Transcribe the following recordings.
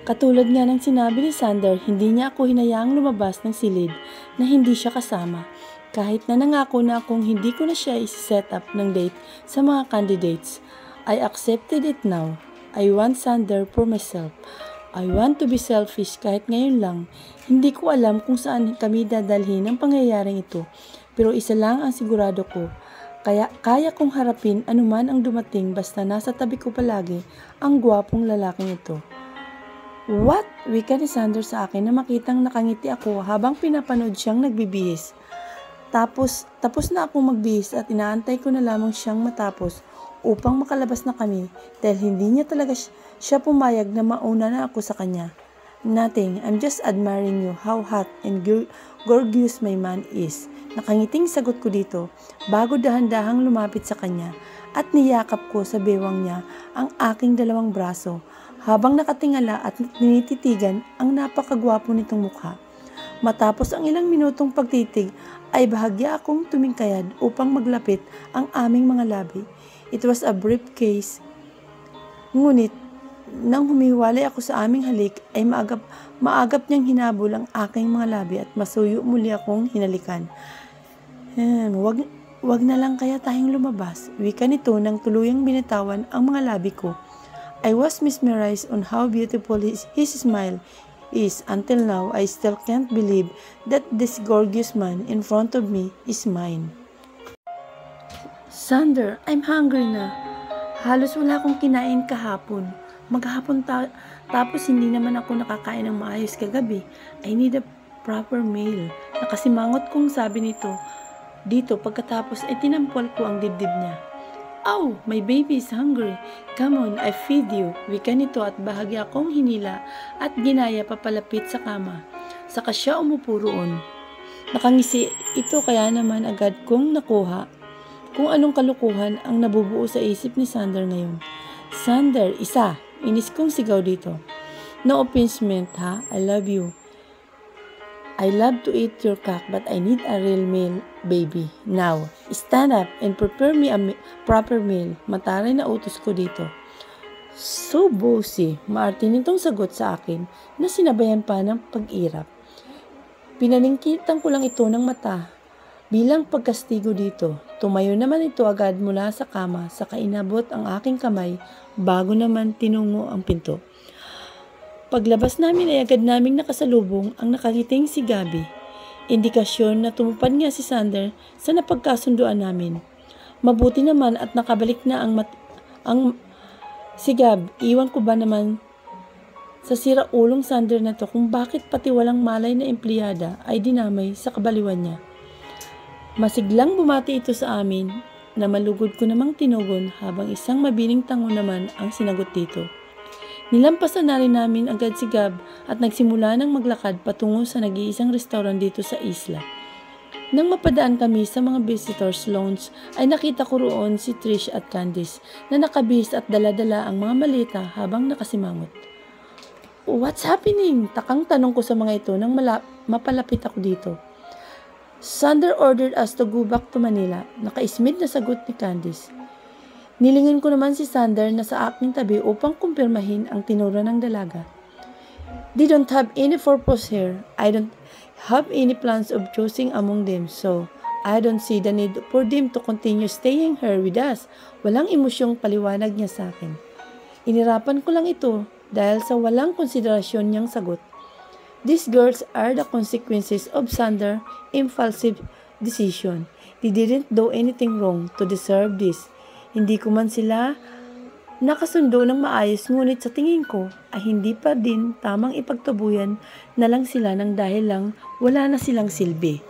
Katulad nga ng sinabi ni Sander, hindi niya ako hinayaang lumabas ng silid na hindi siya kasama. Kahit na nangako na akong hindi ko na siya isi-set up ng date sa mga candidates. I accepted it now. I want Sander for myself. I want to be selfish kahit ngayon lang. Hindi ko alam kung saan kami dadalhin ng pangyayaring ito. Pero isa lang ang sigurado ko. Kaya kong harapin anuman ang dumating basta nasa tabi ko palagi ang gwapong lalaking ito. What? Wika ni Sander sa akin na makitang nakangiti ako habang pinapanood siyang nagbibihis. Tapos na akong magbihis at inaantay ko na lamang siyang matapos upang makalabas na kami dahil hindi niya talaga siya pumayag na mauna na ako sa kanya. Nothing, I'm just admiring you how hot and gorgeous my man is. Nakangiting sagot ko dito bago dahan-dahang lumapit sa kanya at niyakap ko sa bewang niya ang aking dalawang braso habang nakatingala at tinititigan ang napakagwapo nitong mukha. Matapos ang ilang minutong pagtitig ay bahagya akong tumingkayad upang maglapit ang aming mga labi. It was a brief case. Ngunit nang humiwalay ako sa aming halik ay maagap niyang hinabol ang aking mga labi at masuyo muli akong hinalikan. Wag na lang kaya tayong lumabas. Wika nito nang tuluyang binitawan ang mga labi ko. I was mesmerized on how beautiful his smile is. Until now, I still can't believe that this gorgeous man in front of me is mine. Sander, I'm hungry na. Halos wala akong kinain kahapon. Maghapon tapos hindi naman ako nakakain ng maayos kagabi. I need a proper meal. Nakasimangot kong sabi nito. Dito pagkatapos ay tinampal ko ang dibdib niya. Oh, my baby is hungry. Come on, I feed you. Wika nito at bahagya akong hinila at ginaya papalapit sa kama. Saka siya umupo roon. Nakangisi ito kaya naman agad kong nakuha kung anong kalukuhan ang nabubuo sa isip ni Sander ngayon. Sander, isa. Inis kong sigaw dito. No offense meant ha, I love you. I love to eat your cock but I need a real meal, baby. Now, stand up and prepare me a proper meal. Mataray na utos ko dito. So bossy, maarte nitong sagot sa akin na sinabayan pa ng pag-irap. Pinaningkitan ko lang ito ng mata bilang pagkastigo dito. Tumayo naman ito agad mula sa kama saka inabot ang aking kamay bago naman tinungo ang pinto. Paglabas namin ay agad naming nakasalubong ang nakangiting si Gabi. Indikasyon na tumupad nga si Sander sa napagkasunduan namin. Mabuti naman at nakabalik na ang si Gab. Iwan ko ba naman sa siraulong Sander na to kung bakit pati walang malay na empleyada ay dinamay sa kabaliwan niya. Masiglang bumati ito sa amin na malugod ko namang tinugon habang isang mabining tango naman ang sinagot dito. Nilampasan na rin namin agad si Gab at nagsimula ng maglakad patungo sa nag-iisang restaurant dito sa isla. Nang mapadaan kami sa mga visitors lounge ay nakita ko roon si Trish at Candice na nakabihis at dala-dala ang mga maleta habang nakasimangot. What's happening? Takang tanong ko sa mga ito nang mapalapit ako dito. Sander ordered us to go back to Manila. Nakaismid na sagot ni Candice. Nilingin ko naman si Sander na sa aking tabi upang kumpirmahin ang tinuro ng dalaga. They don't have any purpose here. I don't have any plans of choosing among them, so I don't see the need for them to continue staying here with us. Walang emosyong paliwanag niya sa akin. Inirapan ko lang ito dahil sa walang konsiderasyon niyang sagot. These girls are the consequences of Sander's impulsive decision. They didn't do anything wrong to deserve this. Hindi ko man sila nakasundo ng maayos ngunit sa tingin ko ay hindi pa din tamang ipagtabuyan na lang sila ng dahil lang wala na silang silbi.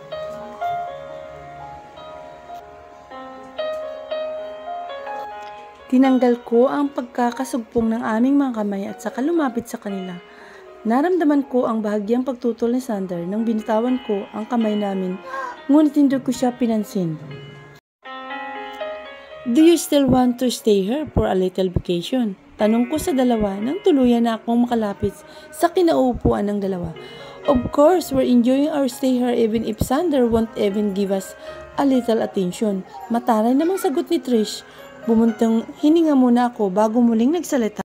Tinanggal ko ang pagkakasugpong ng aming mga kamay at saka lumapit sa kanila. Naramdaman ko ang bahagyang pagtutol ni Sander nang binitawan ko ang kamay namin ngunit hindi ko siya pinansin. Do you still want to stay here for a little vacation? Tanong ko sa dalawa nang tuluyan na akong makalapit sa kinauupuan ng dalawa. Of course, we're enjoying our stay here even if Sander won't even give us a little attention. Mataray namang sagot ni Trish. Bumuntong hininga muna ako bago muling nagsalita.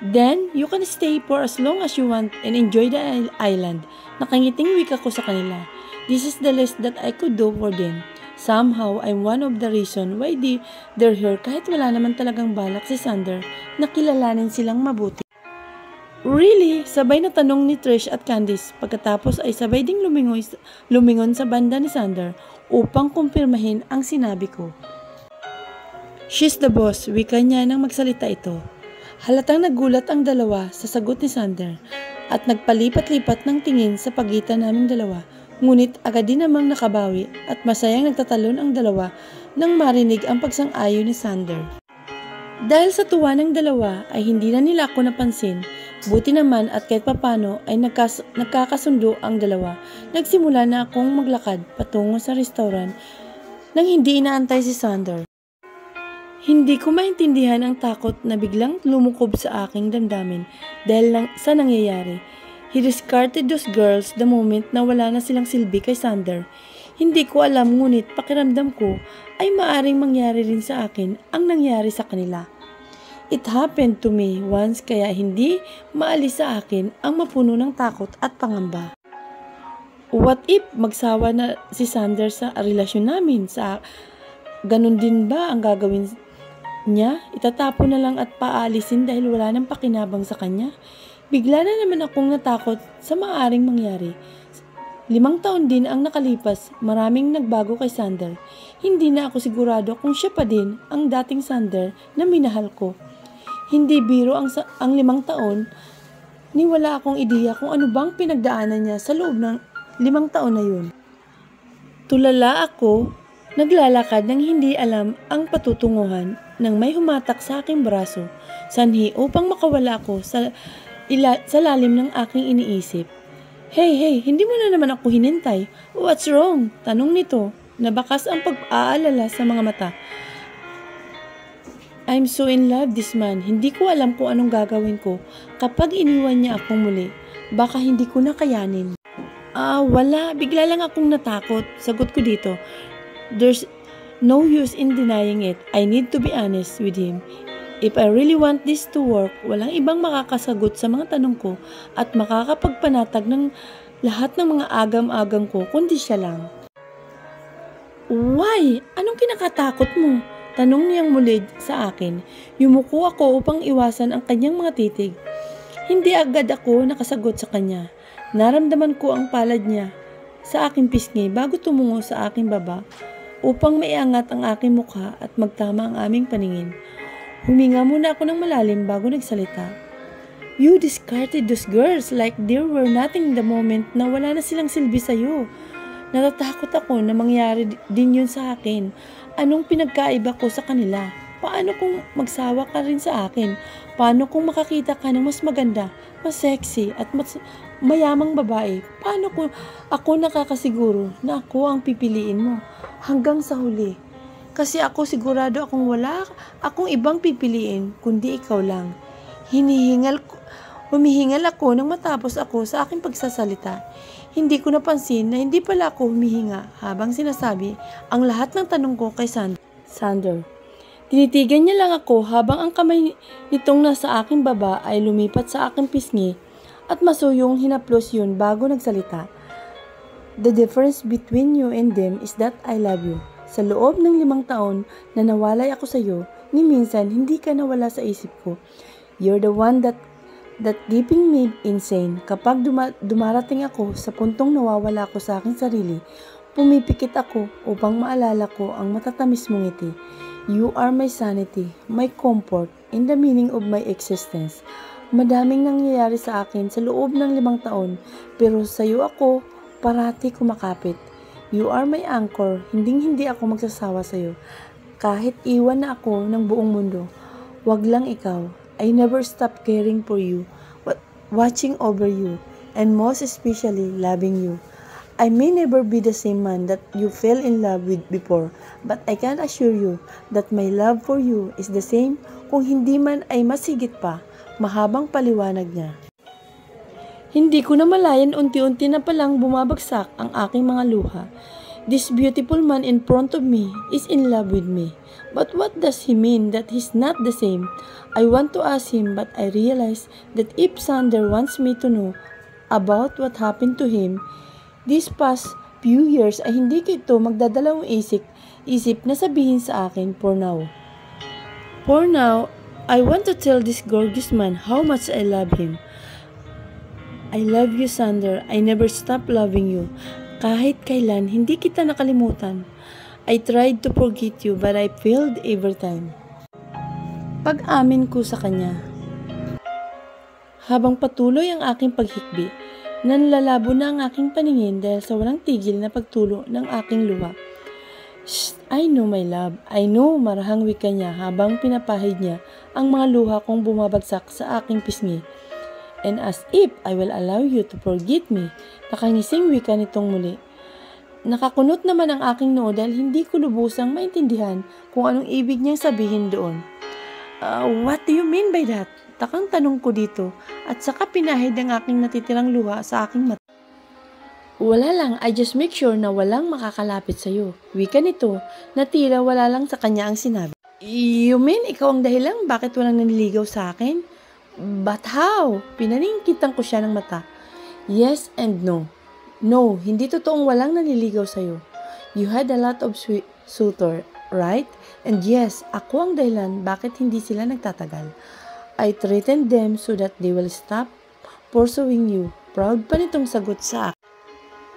Then, you can stay for as long as you want and enjoy the island. Nakangiting wika ko sa kanila. This is the least that I could do for them. Somehow, I'm one of the reason why they're here kahit wala naman talagang balak si Sander na kilalanin silang mabuti. Really? Sabay na tanong ni Trish at Candice. Pagkatapos ay sabay ding lumingon sa banda ni Sander upang kumpirmahin ang sinabi ko. She's the boss, wika niya nang magsalita ito. Halatang nagulat ang dalawa sa sagot ni Sander at nagpalipat-lipat ng tingin sa pagitan naming dalawa. Ngunit agad din namang nakabawi at masayang nagtatalon ang dalawa nang marinig ang pagsang-ayon ni Sander. Dahil sa tuwa ng dalawa ay hindi na nila ako napansin. Buti naman at kahit papano ay nagkakasundo ang dalawa. Nagsimula na akong maglakad patungo sa restaurant nang hindi inaantay si Sander. Hindi ko maintindihan ang takot na biglang lumukob sa aking damdamin dahil sa nangyayari. He discarded those girls the moment na wala na silang silbi kay Sander. Hindi ko alam ngunit pakiramdam ko ay maaring mangyari rin sa akin ang nangyari sa kanila. It happened to me once kaya hindi maalis sa akin ang mapuno ng takot at pangamba. What if magsawa na si Sander sa relasyon namin? Ganun din ba ang gagawin niya? Itatapon na lang at paalisin dahil wala nang pakinabang sa kanya? Bigla na naman akong natakot sa maaaring mangyari. 5 taon din ang nakalipas, maraming nagbago kay Sander. Hindi na ako sigurado kung siya pa din ang dating Sander na minahal ko. Hindi biro ang 5 taon, ni wala akong ideya kung ano bang pinagdaanan niya sa loob ng 5 taon na yun. Tulala ako, naglalakad nang hindi alam ang patutunguhan nang may humatak sa aking braso, sanhi upang makawala ako sa lalim ng aking iniisip. Hey, hindi mo na naman ako hinintay. What's wrong? Tanong nito, nabakas ang pag-aalala sa mga mata. I'm so in love this man. Hindi ko alam kung anong gagawin ko kapag iniwan niya akong muli. Baka hindi ko na kayanin. Wala. Bigla lang akong natakot. Sagot ko dito. There's no use in denying it. I need to be honest with him. If I really want this to work, walang ibang makakasagot sa mga tanong ko at makakapagpanatag ng lahat ng mga agam-agam ko kundi siya lang. Why? Anong kinakatakot mo? Tanong niyang muli sa akin. Yumuko ako upang iwasan ang kanyang mga titig. Hindi agad ako nakasagot sa kanya. Naramdaman ko ang palad niya sa aking pisngi bago tumungo sa aking baba upang maiangat ang aking mukha at magtama ang aming paningin. Huminga muna ako ng malalim bago nagsalita. You discarded those girls like there were nothing the moment na wala na silang silbi sa'yo. Natatakot ako na mangyari din yun sa akin. Anong pinagkaiba ko sa kanila? Paano kung magsawa ka rin sa akin? Paano kung makakita ka ng mas maganda, mas sexy at mas mayamang babae? Paano kung ako nakakasiguro na ako ang pipiliin mo hanggang sa huli? Kasi ako sigurado akong wala akong ibang pipiliin kundi ikaw lang. Humihingal ako nang matapos ako sa aking pagsasalita. Hindi ko napansin na hindi pala ako humihinga habang sinasabi ang lahat ng tanong ko kay Sander. Tinitigan niya lang ako habang ang kamay nitong nasa aking baba ay lumipat sa aking pisngi at masuyong hinaplos yun bago nagsalita. The difference between you and them is that I love you. Sa loob ng 5 taon na nawalay ako sa iyo, ni minsan hindi ka nawala sa isip ko. You're the one that keeping me insane. Kapag dumarating ako sa puntong nawawala ako sa aking sarili, pumipikit ako upang maalala ko ang matatamis mong ngiti. You are my sanity, my comfort, and the meaning of my existence. Madaming nangyayari sa akin sa loob ng 5 taon, pero sa iyo ako parati kumakapit. You are my anchor, hindi ako magsasawa sa iyo. Kahit iwan na ako ng buong mundo, wag lang ikaw. I never stop caring for you, watching over you, and most especially loving you. I may never be the same man that you fell in love with before, but I can assure you that my love for you is the same, kung hindi man ay mas higit pa. Mahabang paliwanag niya. Hindi ko na malayan unti-unti na palang bumabagsak ang aking mga luha. This beautiful man in front of me is in love with me. But what does he mean that he's not the same? I want to ask him, but I realize that if Sander wants me to know about what happened to him these past few years, ay hindi ko ito magdadalawang isip na sabihin sa akin for now. For now, I want to tell this gorgeous man how much I love him. I love you, Sander. I never stop loving you. Kahit kailan, hindi kita nakalimutan. I tried to forget you, but I failed every time. Pag-amin ko sa kanya. Habang patuloy ang aking paghikbi, nanlalabo na ang aking paningin dahil sa walang tigil na pagtulo ng aking luha. Shh, I know my love. I know, marahang wika niya habang pinapahid niya ang mga luha kong bumabagsak sa aking pisngi. And as if I will allow you to forget me, nakangising wika nitong muli. Nakakunot naman ang aking noo dahil hindi ko lubusang maintindihan kung anong ibig niyang sabihin doon. What do you mean by that? Takang tanong ko dito at saka pinahid ang aking natitirang luha sa aking mata. Wala lang, I just make sure na walang makakalapit sa'yo. Wika nito na tila wala lang sa kanya ang sinabi. You mean ikaw ang dahilan bakit walang naniligaw sa akin? But how? Pinaningkitan ko siya ng mata. Yes and no. No, hindi totoong walang naniligaw sa'yo. You had a lot of suitor, right? And yes, ako ang dahilan bakit hindi sila nagtatagal. I threatened them so that they will stop pursuing you. Proud pa nitong sagot sa akin.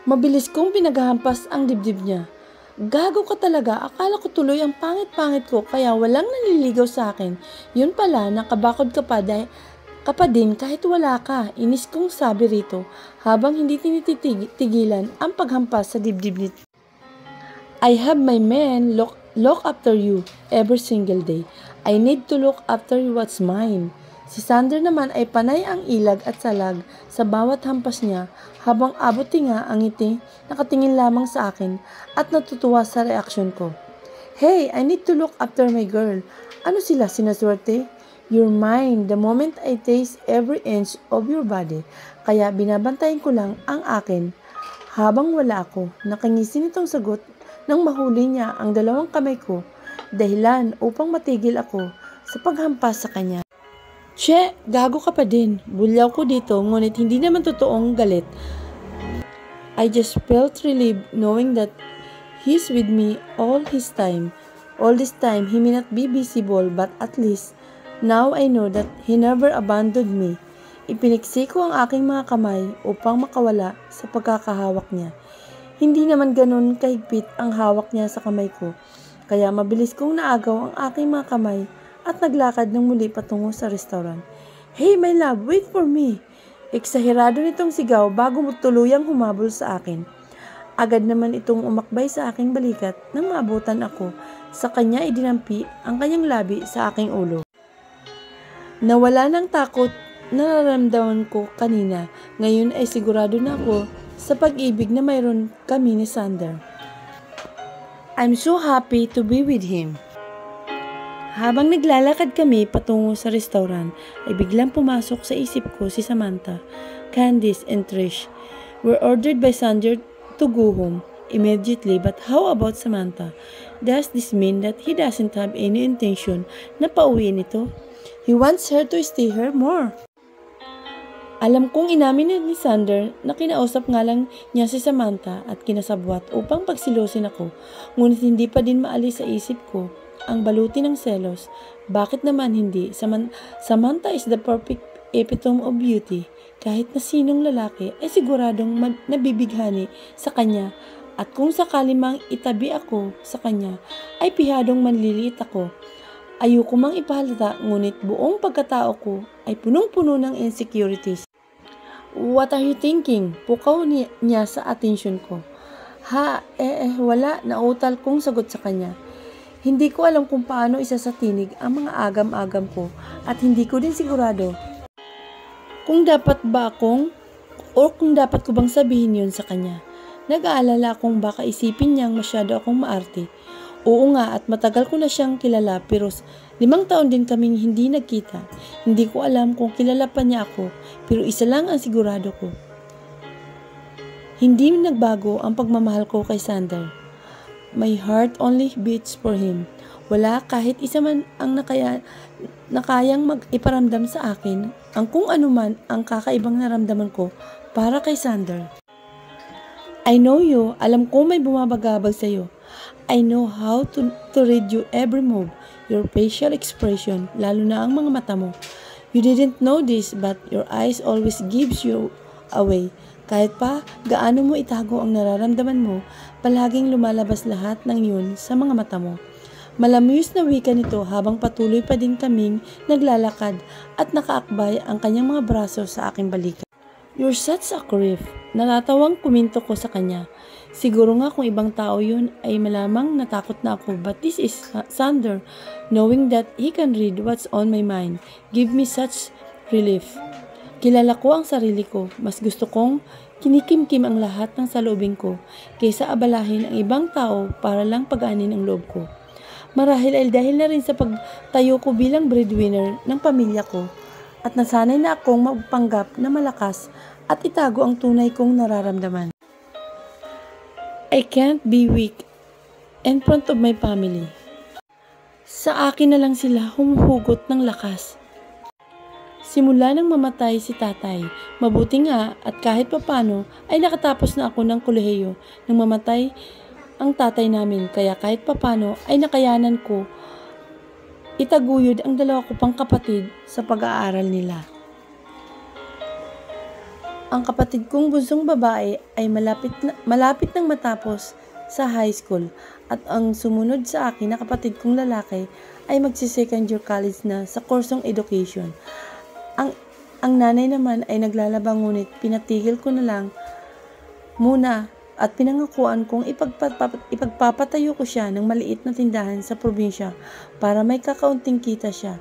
Mabilis kong pinaghahampas ang dibdib niya. Gago ka talaga, akala ko tuloy ang pangit-pangit ko kaya walang nanliligaw sa akin. Yun pala, nakabakod ka pa din kahit wala ka. Inis kong sabi rito habang hindi tinitigilan ang paghampas sa dibdib nito. I have my men look after you every single day. I need to look after what's mine. Si Sander naman ay panay ang ilag at salag sa bawat hampas niya habang abuti nga ang ngiti nakatingin lamang sa akin at natutuwa sa reaksyon ko. Hey, I need to look after my girl. Ano sila, sinaswerte? You're mine the moment I taste every inch of your body. Kaya binabantayan ko lang ang akin. Habang wala ako, nakangisi nitong sagot nang mahuli niya ang dalawang kamay ko, dahilan upang matigil ako sa paghampas sa kanya. Che, gago ka pa din. Bulyaw ko dito, ngunit hindi naman totoong galit. I just felt relieved knowing that he's with me all this time. All this time, he may not be visible, but at least, now I know that he never abandoned me. Ipiniksi ko ang aking mga kamay upang makawala sa pagkakahawak niya. Hindi naman ganun kahigpit ang hawak niya sa kamay ko, kaya mabilis kong naagaw ang aking mga kamay at naglakad ng muli patungo sa restaurant. Hey my love, wait for me! Eksahirado nitong sigaw bago tuluyang humabol sa akin. Agad naman itong umakbay sa aking balikat nang maabutan ako. Sa kanya idinampi ang kanyang labi sa aking ulo. Nawala ng takot na nararamdaman ko kanina. Ngayon ay sigurado na ako sa pag-ibig na mayroon kami ni Sander. I'm so happy to be with him. Habang naglalakad kami patungo sa restaurant, ay biglang pumasok sa isip ko si Samantha, Candice, and Trish. Were ordered by Sander to go home immediately, but how about Samantha? Does this mean that he doesn't have any intention na pauwiin ito? He wants her to stay here more. Alam kong inamin ni Sander na kinausap nga lang niya si Samantha at kinasabwat upang pagsilosin ako, ngunit hindi pa din maalis sa isip ko ang baluti ng selos. Bakit naman hindi? Samantha is the perfect epitome of beauty. Kahit na sinong lalaki ay siguradong nabibighani sa kanya, at kung sakali mang itabi ako sa kanya ay pihadong manliliit ako. Ayoko mang ipahalata, ngunit buong pagkatao ko ay punong-puno ng insecurities. What are you thinking? Pukaw niya sa atensyon ko. Wala, nautal kong sagot sa kanya. Hindi ko alam kung paano isasatinig ang mga agam-agam ko at hindi ko din sigurado kung dapat ko bang sabihin yun sa kanya. Nag-aalala akong baka isipin niyang masyado akong maarte. Oo nga, at matagal ko na siyang kilala pero 5 taon din kaming hindi nagkita. Hindi ko alam kung kilala pa niya ako pero isa lang ang sigurado ko. Hindi nagbago ang pagmamahal ko kay Sander. My heart only beats for him. Wala kahit isa man ang nakayang iparamdam sa akin ang kung ano man ang kakaibang naramdaman ko para kay Sander. I know you. Alam ko may bumabagabag sa'yo. I know how to read you every move, your facial expression, lalo na ang mga mata mo. You didn't know this, but your eyes always gives you away. Kahit pa gaano mo itago ang nararamdaman mo, palaging lumalabas lahat ng yun sa mga mata mo. Malamyos na wika nito habang patuloy pa din kaming naglalakad at nakaakbay ang kanyang mga braso sa aking balikat. You're such a creep. Natatawang kuminto ko sa kanya. Siguro nga kung ibang tao yun ay malamang natakot na ako, but this is Sander. Knowing that he can read what's on my mind give me such relief. Kilala ko ang sarili ko. Mas gusto kong kinikimkim ang lahat ng saloobin ko kaysa abalahin ang ibang tao para lang pagaanin ang loob ko. Marahil ay dahil na rin sa pagtayo ko bilang breadwinner ng pamilya ko at nasanay na akong magpanggap na malakas at itago ang tunay kong nararamdaman. I can't be weak in front of my family. Sa akin na lang sila humuhugot ng lakas. Simula nang mamatay si tatay, mabuti nga at kahit papano ay nakatapos na ako ng kolehiyo nang mamatay ang tatay namin, kaya kahit papano ay nakayanan ko itaguyod ang dalawa ko pang kapatid sa pag-aaral nila. Ang kapatid kong bunsong babae ay malapit nang matapos sa high school at ang sumunod sa akin na kapatid kong lalaki ay magsi-second year college na sa kursong education. Ang nanay naman ay naglalaba, ngunit pinatigil ko na lang muna at pinangakuan kong ipagpapatayo ko siya ng maliit na tindahan sa probinsya para may kakaunting kita siya.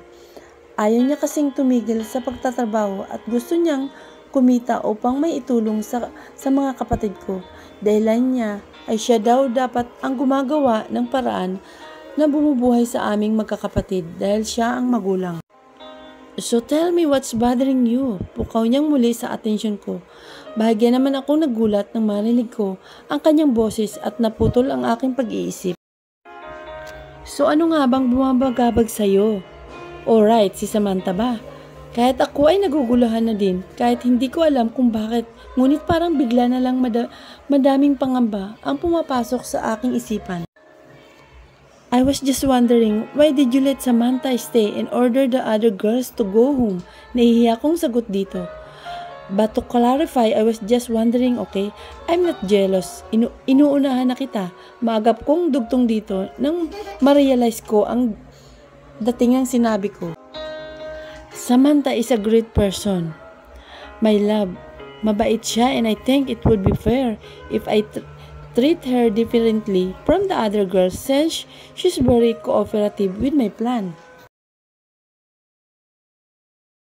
Ayaw niya kasing tumigil sa pagtatrabaho at gusto niyang kumita upang may itulong sa mga kapatid ko. Dahilan niya ay siya daw dapat ang gumagawa ng paraan na bumubuhay sa aming magkakapatid dahil siya ang magulang. So tell me what's bothering you? Pukaw niyang muli sa atensyon ko. Bahagya naman ako nagulat nang marinig ko ang kanyang boses at naputol ang aking pag-iisip. So ano nga bang bumabagabag sa'yo? Alright, si Samantha ba? Kahit ako ay naguguluhan na din, kahit hindi ko alam kung bakit, ngunit parang bigla na lang madaming pangamba ang pumapasok sa aking isipan. I was just wondering, why did you let Samantha stay and order the other girls to go home? Nahihiya kong sagot dito. But to clarify, I was just wondering, okay? I'm not jealous. Inuunahan na kita. Maagap kong dugtong dito nang ma-realize ko ang dating ng sinabi ko. Samantha is a great person. My love, mabait siya and I think it would be fair if I treat her differently from the other girls since she's very cooperative with my plan.